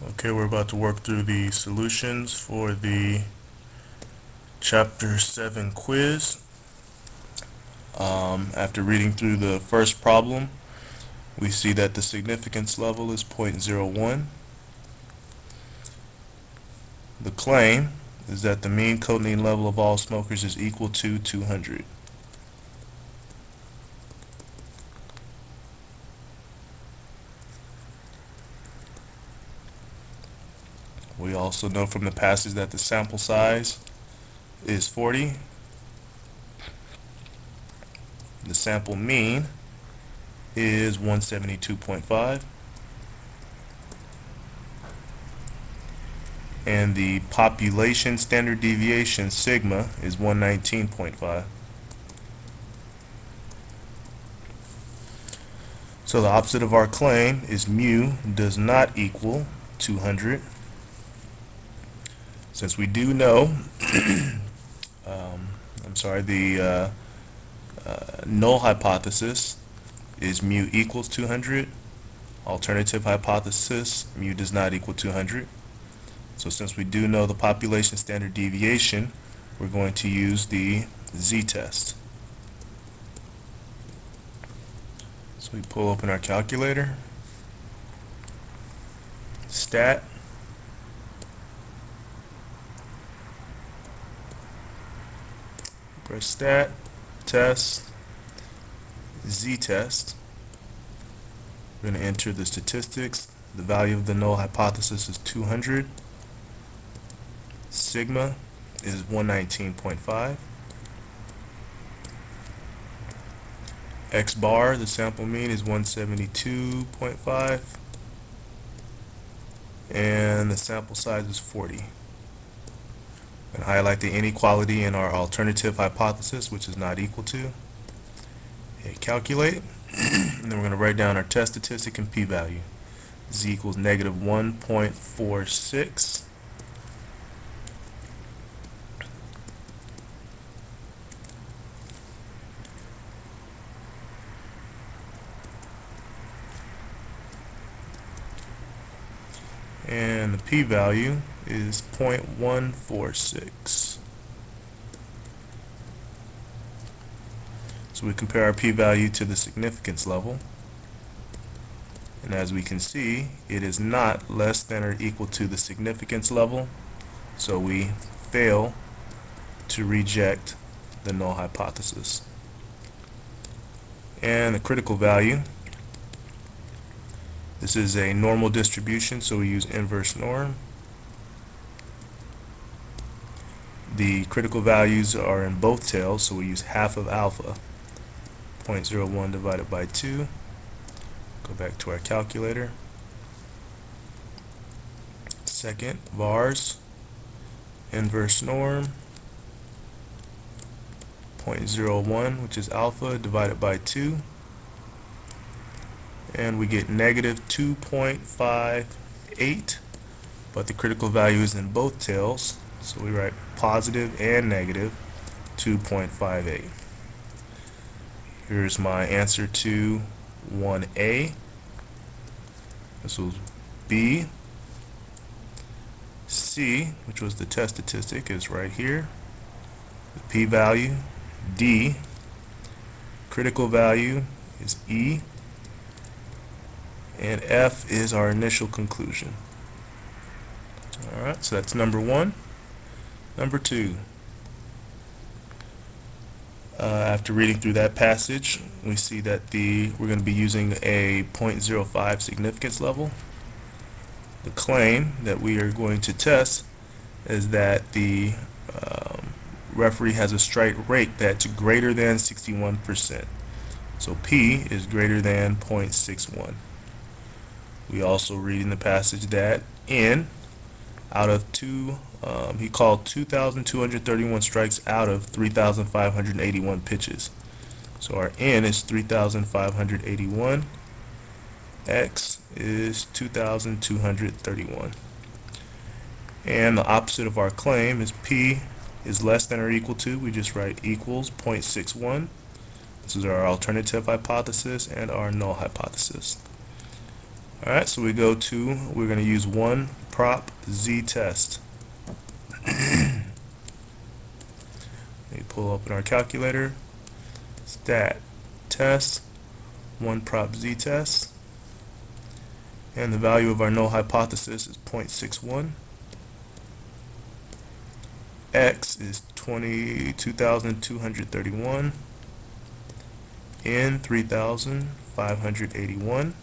Okay, we're about to work through the solutions for the Chapter 7 quiz. After reading through the first problem, we see that the significance level is 0.01. The claim is that the mean cotinine level of all smokers is equal to 200. We also know from the passage that the sample size is 40. The sample mean is 172.5. And the population standard deviation, sigma, is 119.5. So the opposite of our claim is mu does not equal 200. Since we do know, the null hypothesis is mu equals 200. Alternative hypothesis, mu does not equal 200. So since we do know the population standard deviation, we're going to use the z-test. So we pull open our calculator, stat, press stat, test, z-test. We're going to enter the statistics. The value of the null hypothesis is 200. Sigma is 119.5. X bar, the sample mean, is 172.5. And the sample size is 40. And highlight the inequality in our alternative hypothesis, which is not equal to. Hit calculate. And then we're going to write down our test statistic and p-value. Z equals negative 1.46. And the p-value is 0.146. So we compare our p-value to the significance level, and as we can see, it is not less than or equal to the significance level, so we fail to reject the null hypothesis. And the critical value, this is a normal distribution, so we use inverse norm. The critical values are in both tails, so we use half of alpha. 0.01 divided by 2. Go back to our calculator. Second, vars, inverse norm, 0.01, which is alpha, divided by 2. And we get negative 2.58, but the critical value is in both tails, so we write positive and negative 2.58. Here's my answer to 1A. This was B. C, which was the test statistic, is right here. The p-value, D. Critical value is E. And F is our initial conclusion. Alright, so that's number 1. Number 2. After reading through that passage, we see that we're going to be using a 0.05 significance level. The claim that we are going to test is that the referee has a strike rate that's greater than 61%. So P is greater than 0.61. We also read in the passage that N, out of he called 2,231 strikes out of 3,581 pitches. So our N is 3,581. X is 2,231. And the opposite of our claim is P is less than or equal to, we just write equals 0.61. This is our alternative hypothesis and our null hypothesis. Alright, so we're going to use one prop z-test. We pull open our calculator, stat test, one prop z-test, and the value of our null hypothesis is 0.61. X is 22,231, N 3,581,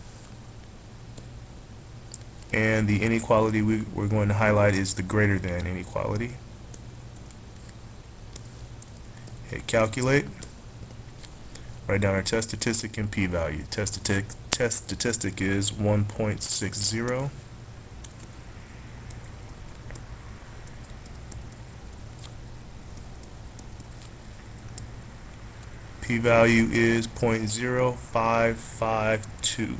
and the inequality we're going to highlight is the greater than inequality. Hit calculate. Write down our test statistic and p-value. Test statistic is 1.60. P-value is 0.0552.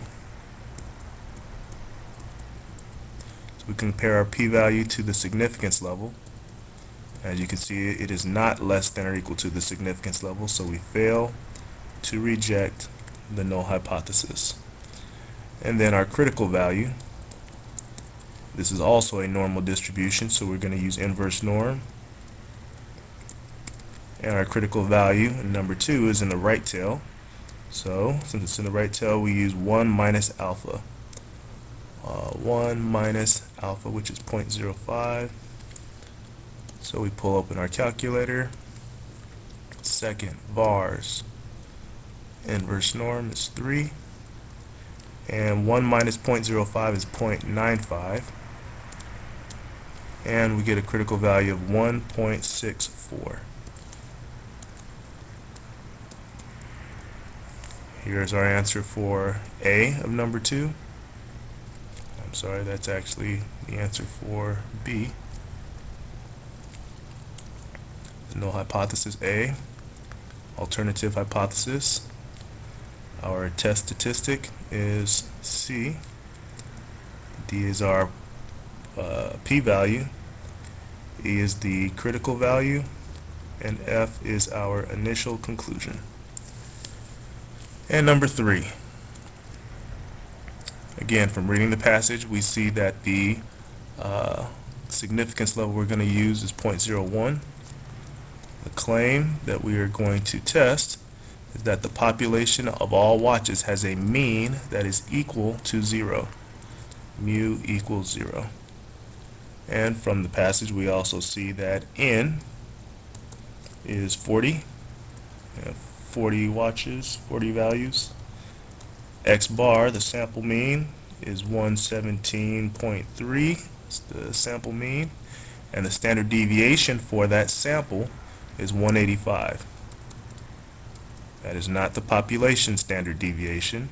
So we compare our p-value to the significance level. As you can see, it is not less than or equal to the significance level, so we fail to reject the null hypothesis. And then our critical value, this is also a normal distribution, so we're going to use inverse norm. And our critical value, number 2, is in the right tail. So since it's in the right tail, we use 1 minus alpha. 1 minus alpha, which is 0.05. So we pull open our calculator. Second, vars. Inverse norm is 3. And 1 minus 0.05 is 0.95. And we get a critical value of 1.64. Here's our answer for A of number 2. I'm sorry, that's actually the answer for B. The null hypothesis A. Alternative hypothesis. Our test statistic is C. D is our p-value. E is the critical value. And F is our initial conclusion. And number 3. Again, from reading the passage, we see that the significance level we're going to use is 0.01. The claim that we are going to test is that the population of all watches has a mean that is equal to 0. Mu equals 0. And from the passage, we also see that N is 40. 40 watches, 40 values. X bar, the sample mean, is 117.3. It's the sample mean. And the standard deviation for that sample is 185. That is not the population standard deviation.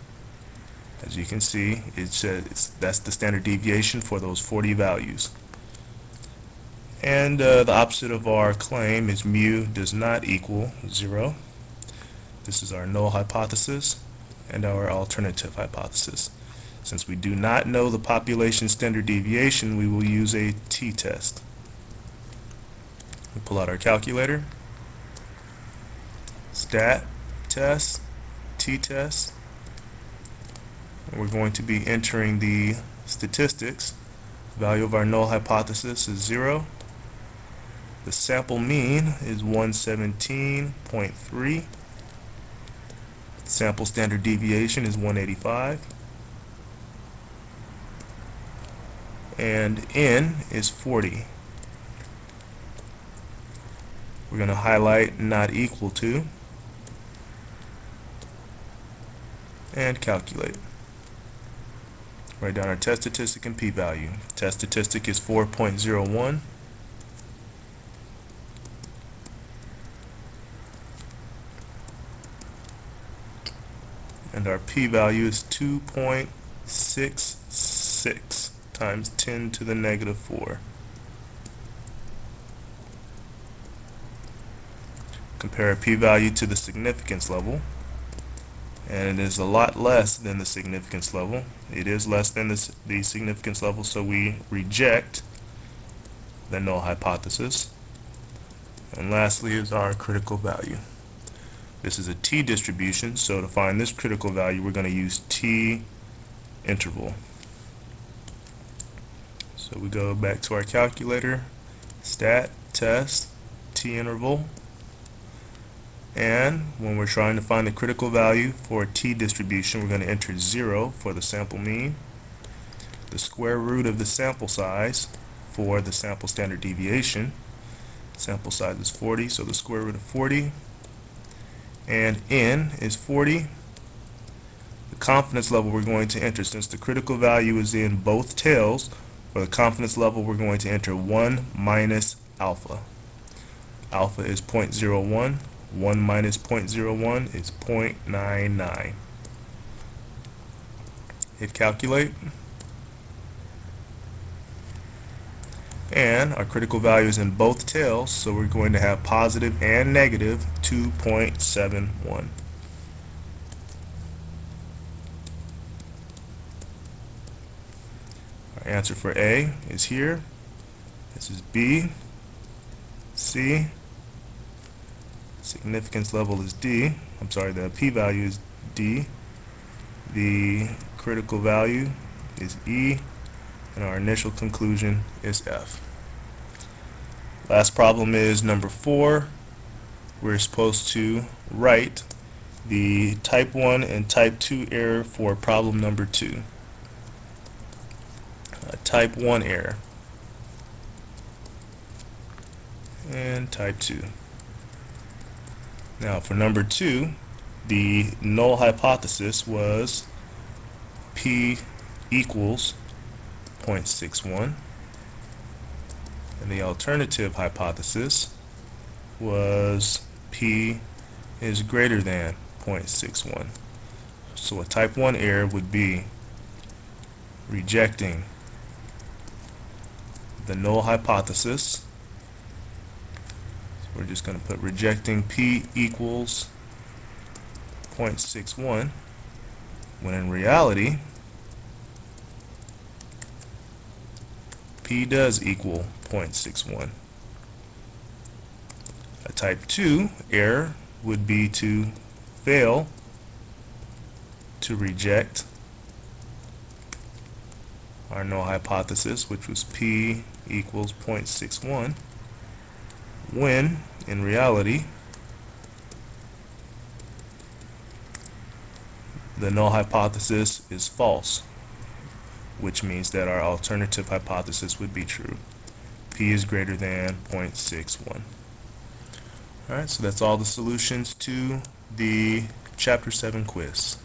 As you can see, that's the standard deviation for those 40 values. And the opposite of our claim is mu does not equal 0. This is our null hypothesis and our alternative hypothesis. Since we do not know the population standard deviation, we will use a t-test. We pull out our calculator, stat test, t-test. We're going to be entering the statistics. The value of our null hypothesis is 0. The sample mean is 117.3. Sample standard deviation is 185. And N is 40. We're going to highlight not equal to and calculate. Write down our test statistic and p-value. Test statistic is 4.01. And our p-value is 2.66 times 10 to the negative 4. Compare our p-value to the significance level, and it is a lot less than the significance level. It is less than the significance level, so we reject the null hypothesis. And lastly is our critical value. This is a t distribution, so to find this critical value, we're going to use t interval. So we go back to our calculator, stat, test, t-interval, and when we're trying to find the critical value for a t-distribution, we're going to enter 0 for the sample mean, the square root of the sample size for the sample standard deviation. Sample size is 40, so the square root of 40, and n is 40. The confidence level we're going to enter, since the critical value is in both tails, for the confidence level we're going to enter 1 minus alpha. Alpha is 0.01. 1 minus 0.01 is 0.99. Hit calculate. And our critical value is in both tails, so we're going to have positive and negative 2.71. Our answer for A is here. This is B, C, significance level is D. I'm sorry, the p-value is D. The critical value is E. And our initial conclusion is F. Last problem is number 4. We're supposed to write the type 1 and type 2 error for problem number 2. Type 1 error and type 2. Now for number 2, the null hypothesis was P equals 0.61, and the alternative hypothesis was P is greater than 0.61. So a type 1 error would be rejecting the null hypothesis. So we're just going to put rejecting P equals 0.61, when in reality P does equal 0.61. A type 2 error would be to fail to reject our null hypothesis, which was P equals 0.61, when in reality the null hypothesis is false, which means that our alternative hypothesis would be true. P is greater than 0.61. Alright, so that's all the solutions to the Chapter 7 quiz.